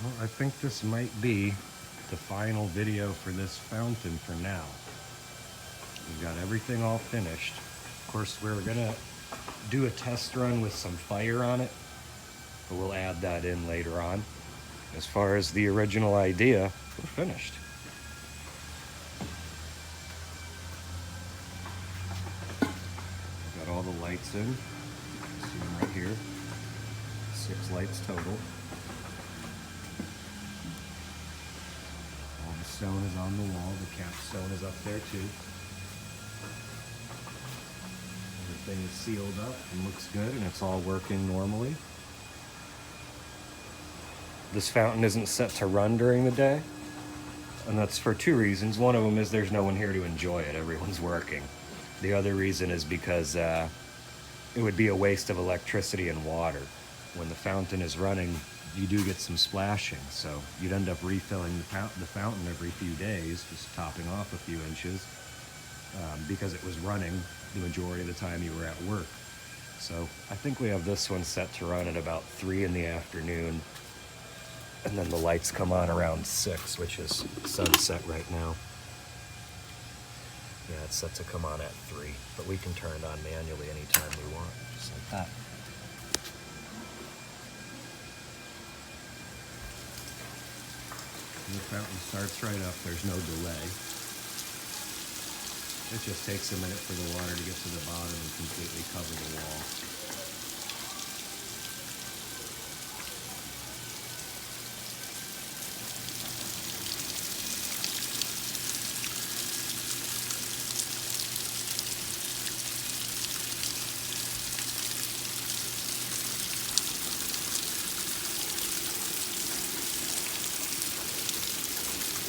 Well, I think this might be the final video for this fountain for now. We've got everything all finished. Of course, we're gonna do a test run with some fire on it, but we'll add that in later on. As far as the original idea, we're finished. Got all the lights in. See them right here. 6 lights total. All the stone is on the wall. The capstone is up there too. Everything is sealed up and looks good, and it's all working normally. This fountain isn't set to run during the day, and that's for 2 reasons. One of them is there's no one here to enjoy it. Everyone's working. The other reason is because it would be a waste of electricity and water. When the fountain is running, you do get some splashing, so you'd end up refilling the fountain every few days, just topping off a few inches, because it was running the majority of the time you were at work. So I think we have this one set to run at about 3 in the afternoon, and then the lights come on around 6, which is sunset right now. Yeah, it's set to come on at 3, but we can turn it on manually anytime we want, just like that. And the fountain starts right up, there's no delay. It just takes a minute for the water to get to the bottom and completely cover the wall.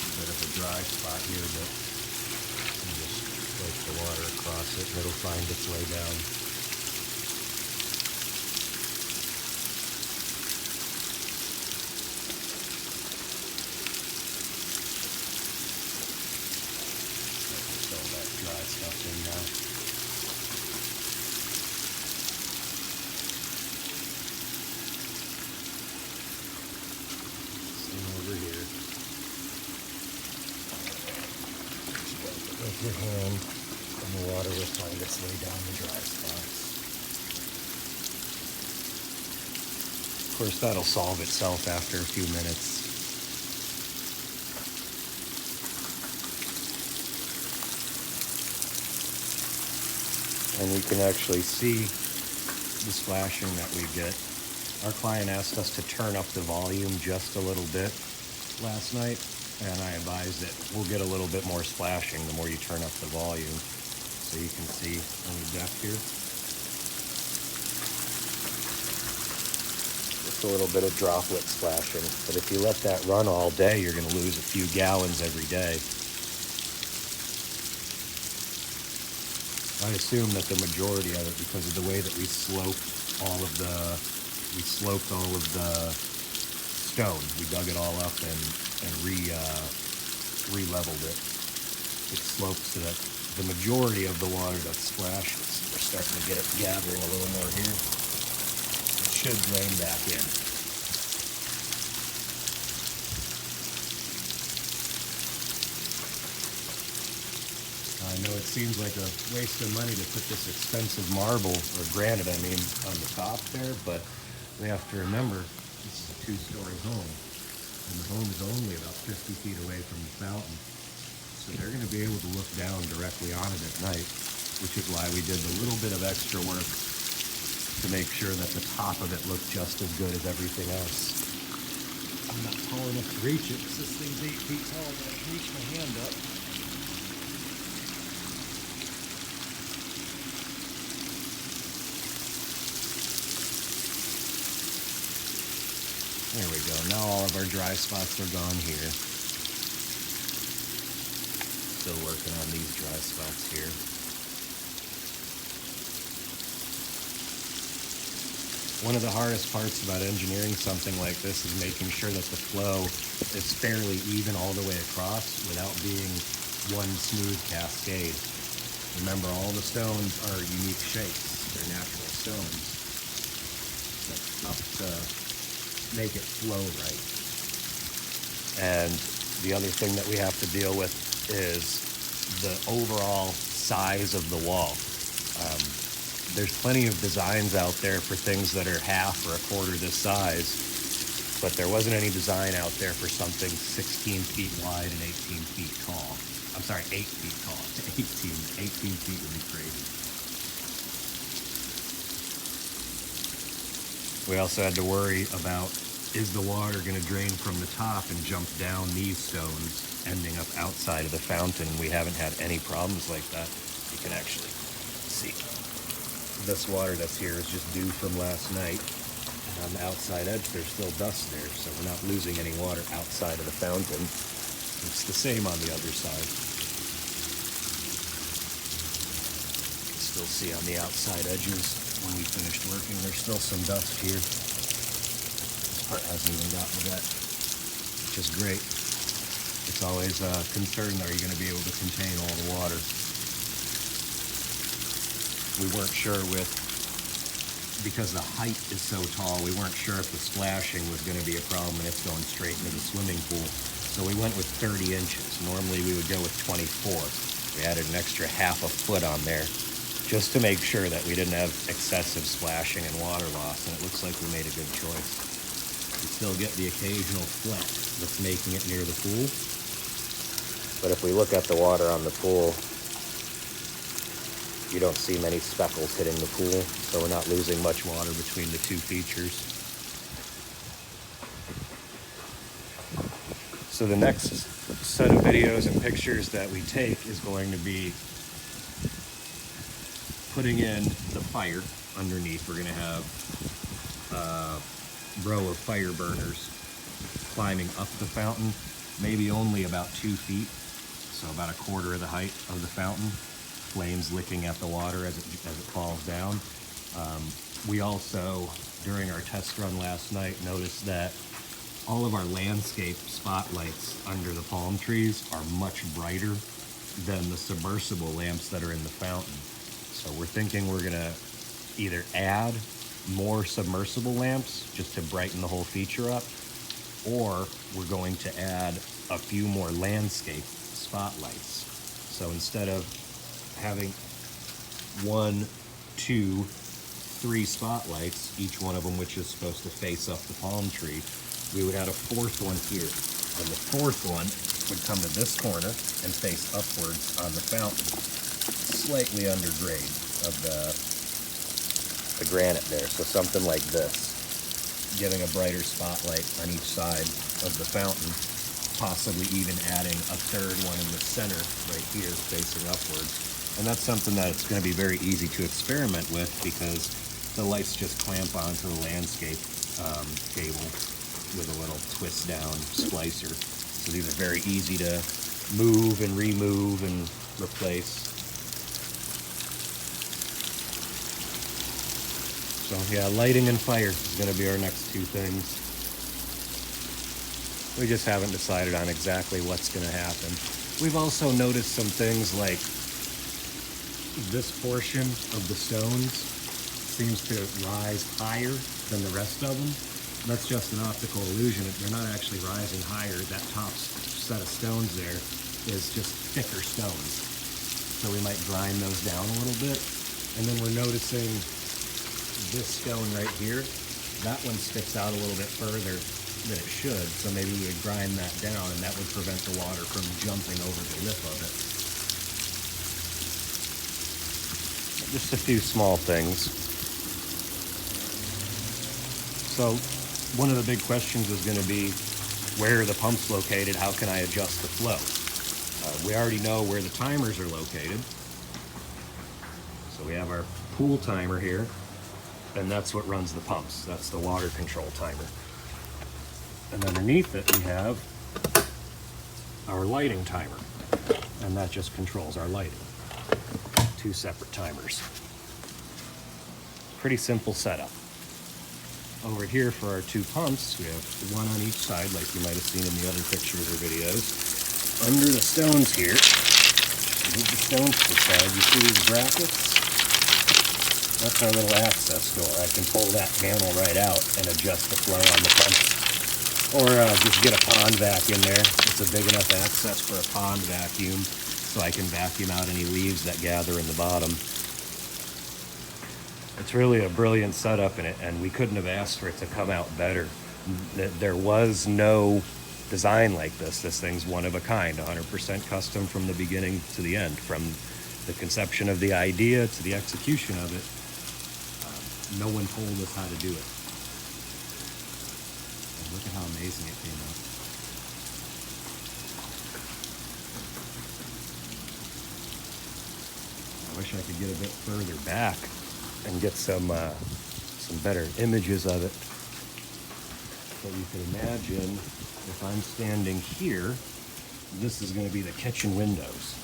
A bit of a dry spot here, but you just wipe the water across it and it'll find its way down. Fill that dry stuff in now. Same over here. With your hand, and the water will find its way down the dry spots. Of course, that'll solve itself after a few minutes. And you can actually see the splashing that we get. Our client asked us to turn up the volume just a little bit last night, and I advised that we'll get a little bit more splashing the more you turn up the volume. So you can see on the deck here, just a little bit of droplet splashing. But if you let that run all day, you're going to lose a few gallons every day. I assume that the majority of it, because of the way that we sloped all of the stone, we dug it all up and re-leveled it. It sloped so that the majority of the water that splashes, we're starting to get it gathering a little more here. It should drain back in. I know it seems like a waste of money to put this expensive marble, or granite I mean, on the top there, but we have to remember this is a 2-story home, and the home is only about 50 feet away from the fountain. So they're going to be able to look down directly on it at night, which is why we did a little bit of extra work to make sure that the top of it looked just as good as everything else. I'm not tall enough to reach it because this thing's 8 feet tall, but I can reach my hand up. There we go. Now all of our dry spots are gone here. Still working on these dry spots here. One of the hardest parts about engineering something like this is making sure that the flow is fairly even all the way across without being one smooth cascade. Remember, all the stones are unique shapes. They're natural stones. That's tough to make it flow right. And the other thing that we have to deal with is the overall size of the wall. There's plenty of designs out there for things that are half or a quarter this size, but there wasn't any design out there for something 16 feet wide and 18 feet tall. I'm sorry, 8 feet tall. 18 feet would be crazy. We also had to worry about, is the water going to drain from the top and jump down these stones, ending up outside of the fountain? We haven't had any problems like that. You can actually see this water that's here is just dew from last night. And on the outside edge, there's still dust there, so we're not losing any water outside of the fountain. It's the same on the other side. You can still see on the outside edges when we finished working, there's still some dust here. This part hasn't even gotten wet, which is great. It's always a concern, are you going to be able to contain all the water? We weren't sure because the height is so tall, we weren't sure if the splashing was going to be a problem and it's going straight into the swimming pool. So we went with 30 inches. Normally we would go with 24. We added an extra half a foot on there just to make sure that we didn't have excessive splashing and water loss, and it looks like we made a good choice. We still get the occasional fleck that's making it near the pool. But if we look at the water on the pool, you don't see many speckles hitting the pool, so we're not losing much water between the two features. So the next set of videos and pictures that we take is going to be putting in the fire underneath. We're going to have a row of fire burners climbing up the fountain, maybe only about 2 feet, so about a quarter of the height of the fountain. Flames licking at the water as it falls down. We also, during our test run last night, noticed that all of our landscape spotlights under the palm trees are much brighter than the submersible lamps that are in the fountain. So we're thinking we're gonna either add more submersible lamps just to brighten the whole feature up, or we're going to add a few more landscape spotlights. So instead of having 1, 2, 3 spotlights, each one of them which is supposed to face up the palm tree, we would add a 4th one here. And the 4th one would come to this corner and face upwards on the fountain, slightly under grade of the granite there. So something like this, giving a brighter spotlight on each side of the fountain, possibly even adding a 3rd one in the center right here facing upwards. And that's something that it's going to be very easy to experiment with, because the lights just clamp onto the landscape cable with a little twist down splicer. So these are very easy to move and remove and replace. So yeah, lighting and fire is going to be our next 2 things. We just haven't decided on exactly what's going to happen. We've also noticed some things like this portion of the stones seems to rise higher than the rest of them. That's just an optical illusion. They're not actually rising higher. That top set of stones there is just thicker stones. So we might grind those down a little bit. And then we're noticing this stone right here, that one sticks out a little bit further than it should. So maybe we would grind that down, and that would prevent the water from jumping over the lip of it. Just a few small things. So one of the big questions is going to be, where are the pumps located? How can I adjust the flow? We already know where the timers are located. So we have our pool timer here, and that's what runs the pumps. That's the water control timer. And underneath it we have our lighting timer, and that just controls our lighting. 2 separate timers. Pretty simple setup. Over here for our 2 pumps, we have 1 on each side, like you might have seen in the other pictures or videos. Under the stones here, move the stones to the side, you see these brackets? That's our little access door. I can pull that panel right out and adjust the flow on the pump Or just get a pond vac in there. It's a big enough access for a pond vacuum, so I can vacuum out any leaves that gather in the bottom. It's really a brilliant setup in it, and we couldn't have asked for it to come out better. There was no design like this. This thing's one of a kind, 100% custom from the beginning to the end, from the conception of the idea to the execution of it. No one told us how to do it. And look at how amazing it came out. I wish I could get a bit further back and get some better images of it. But you can imagine if I'm standing here, this is going to be the kitchen windows.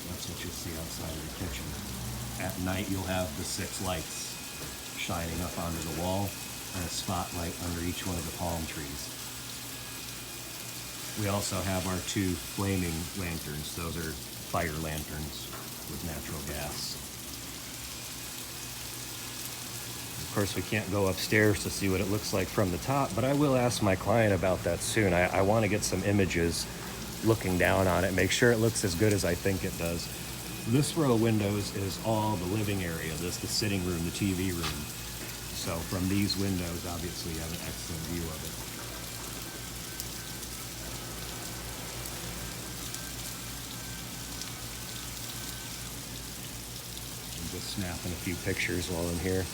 That's what you'll see outside of the kitchen. At night, you'll have the 6 lights shining up onto the wall and a spotlight under each one of the palm trees. We also have our 2 flaming lanterns. Those are fire lanterns with natural gas. Of course, we can't go upstairs to see what it looks like from the top, but I will ask my client about that soon. I want to get some images looking down on it, make sure it looks as good as I think it does. This row of windows is all the living area. This is the sitting room, the TV room. So from these windows, obviously, you have an excellent view of it. I'm just snapping a few pictures while I'm here.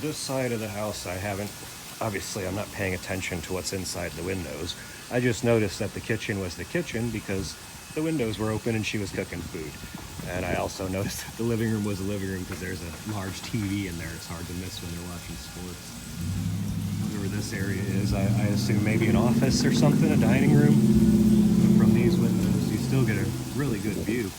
This side of the house, obviously I'm not paying attention to what's inside the windows. I just noticed that the kitchen was the kitchen because the windows were open and she was cooking food. And I also noticed that the living room was a living room because there's a large TV in there. It's hard to miss when they're watching sports. Whatever this area is, I assume maybe an office or something, a dining room. But from these windows, you still get a really good view.